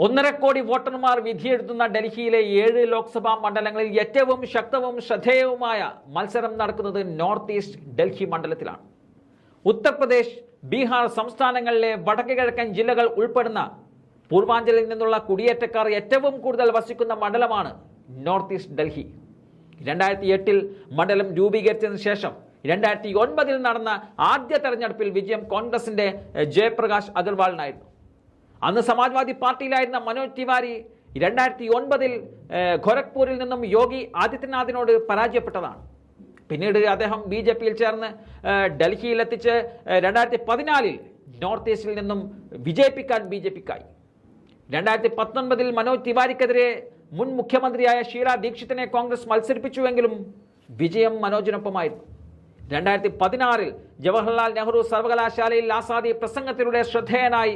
1.5 കോടി വോട്ടർമാർ വിധിയെഴുതുന്ന ഡൽഹിയിലെ 7 ലോക്സഭാ മണ്ഡലങ്ങളിൽ ഏറ്റവും ശക്തവും ശ്രദ്ധേയവുമായ മത്സരം നടക്കുന്നത് നോർത്ത് ഈസ്റ്റ് ഡൽഹി മണ്ഡലത്തിലാണ്. ഉത്തർപ്രദേശ്, ബീഹാർ സംസ്ഥാനങ്ങളിലെ വടക്ക് കിഴക്കൻ ജില്ലകൾ ഉൾപ്പെടുന്ന പൂർവാഞ്ചലിൽ നിന്നുള്ള കുടിയേറ്റക്കാർ ഏറ്റവും കൂടുതൽ വസിക്കുന്ന മണ്ഡലമാണ് നോർത്ത് ഈസ്റ്റ് ഡൽഹി. 2008 മണ്ഡലം രൂപീകരിച്ചതിന് ശേഷം 2009 നടന്ന ആദ്യ തെരഞ്ഞെടുപ്പിൽ വിജയം കോൺഗ്രസിന്റെ ജയപ്രകാശ് അഗർവാളിനായിരുന്നു. അന്ന് സമാജ്വാദി പാർട്ടിയിലായിരുന്ന മനോജ് തിവാരി 2009 ഗോരഖ്പൂരിൽ നിന്നും യോഗി ആദിത്യനാഥിനോട് പരാജയപ്പെട്ടതാണ്. പിന്നീട് അദ്ദേഹം BJPയിൽ ചേർന്ന് ഡൽഹിയിലെത്തിച്ച് 2014 നോർത്ത് ഈസ്റ്റിൽ നിന്നും വിജയിപ്പിക്കാൻ BJPക്കായി. 2019 മനോജ് തിവാരിക്കെതിരെ മുൻ മുഖ്യമന്ത്രിയായ ഷീല ദീക്ഷിത്തിനെ കോൺഗ്രസ് മത്സരിപ്പിച്ചുവെങ്കിലും വിജയം മനോജിനൊപ്പമായിരുന്നു. 2016 ജവഹർലാൽ നെഹ്റു സർവകലാശാലയിൽ ആസാദി പ്രസംഗത്തിലൂടെ ശ്രദ്ധേയനായി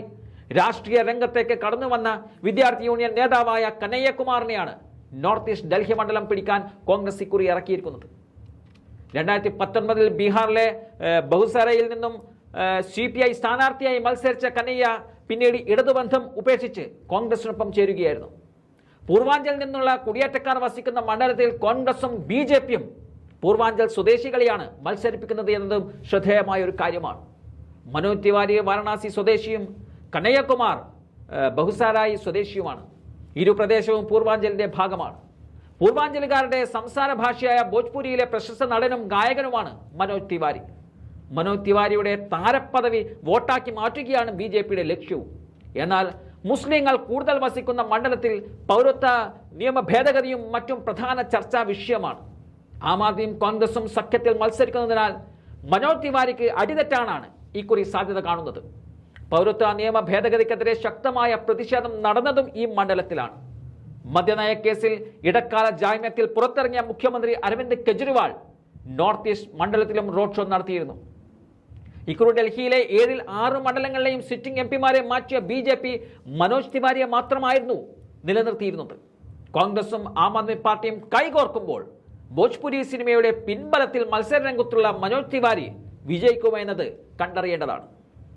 രാഷ്ട്രീയ രംഗത്തേക്ക് കടന്നുവന്ന വിദ്യാർത്ഥി യൂണിയൻ നേതാവായ കനയ്യകുമാറിനെയാണ് നോർത്ത് ഈസ്റ്റ് ഡൽഹി മണ്ഡലം പിടിക്കാൻ കോൺഗ്രസ് ഇക്കുറി ഇറക്കിയിരിക്കുന്നത്. 2019 ബീഹാറിലെ ബഹുസരയിൽ നിന്നും CPI സ്ഥാനാർത്ഥിയായി മത്സരിച്ച കനയ്യ പിന്നീട് ഇടതുബന്ധം ഉപേക്ഷിച്ച് കോൺഗ്രസിനൊപ്പം ചേരുകയായിരുന്നു. പൂർവാഞ്ചലിൽ നിന്നുള്ള കുടിയേറ്റക്കാർ വസിക്കുന്ന മണ്ഡലത്തിൽ കോൺഗ്രസും BJPയും പൂർവാഞ്ചൽ സ്വദേശികളെയാണ് മത്സരിപ്പിക്കുന്നത് എന്നതും ശ്രദ്ധേയമായ ഒരു കാര്യമാണ്. മനോജ് തിവാരി വാരണാസി സ്വദേശിയും കനയ്യകുമാർ ബഹുസാരായി സ്വദേശിയുമാണ്. ഇരു പ്രദേശവും പൂർവാഞ്ചലിന്റെ ഭാഗമാണ്. പൂർവാഞ്ചലുകാരുടെ സംസാര ഭാഷയായ ഭോജ്പുരിയിലെ പ്രശസ്ത നടനും ഗായകനുമാണ് മനോജ് തിവാരി. മനോജ് തിവാരിയുടെ താരപ്പദവി വോട്ടാക്കി മാറ്റുകയാണ് BJPയുടെ ലക്ഷ്യവും. എന്നാൽ മുസ്ലിങ്ങൾ കൂടുതൽ വസിക്കുന്ന മണ്ഡലത്തിൽ പൗരത്വ നിയമ ഭേദഗതിയും മറ്റും പ്രധാന ചർച്ചാ വിഷയമാണ്. ആം ആദ്മിയും കോൺഗ്രസും സഖ്യത്തിൽ മത്സരിക്കുന്നതിനാൽ മനോജ് തിവാരിക്ക് അടിതെറ്റാനാണ് ഇക്കുറി സാധ്യത കാണുന്നത്. പൗരത്വ നിയമ ഭേദഗതിക്കെതിരെ ശക്തമായ പ്രതിഷേധം നടന്നതും ഈ മണ്ഡലത്തിലാണ്. മദ്യനയ കേസിൽ ഇടക്കാല ജാമ്യത്തിൽ പുറത്തിറങ്ങിയ മുഖ്യമന്ത്രി അരവിന്ദ് കെജ്രിവാൾ നോർത്ത് ഈസ്റ്റ് മണ്ഡലത്തിലും റോഡ് ഷോ നടത്തിയിരുന്നു. ഇക്കുറി ഡൽഹിയിലെ 7ൽ 6 മണ്ഡലങ്ങളിലെയും സിറ്റിംഗ് MPമാരെ മാറ്റിയ BJP മനോജ് തിവാരിയെ മാത്രമായിരുന്നു നിലനിർത്തിയിരുന്നത്. കോൺഗ്രസും ആം ആദ്മി പാർട്ടിയും കൈകോർക്കുമ്പോൾ ഭോജ്പുരി സിനിമയുടെ പിൻബലത്തിൽ മത്സര രംഗത്തുള്ള മനോജ് തിവാരി വിജയിക്കുമോ എന്നത് കണ്ടറിയേണ്ടതാണ്.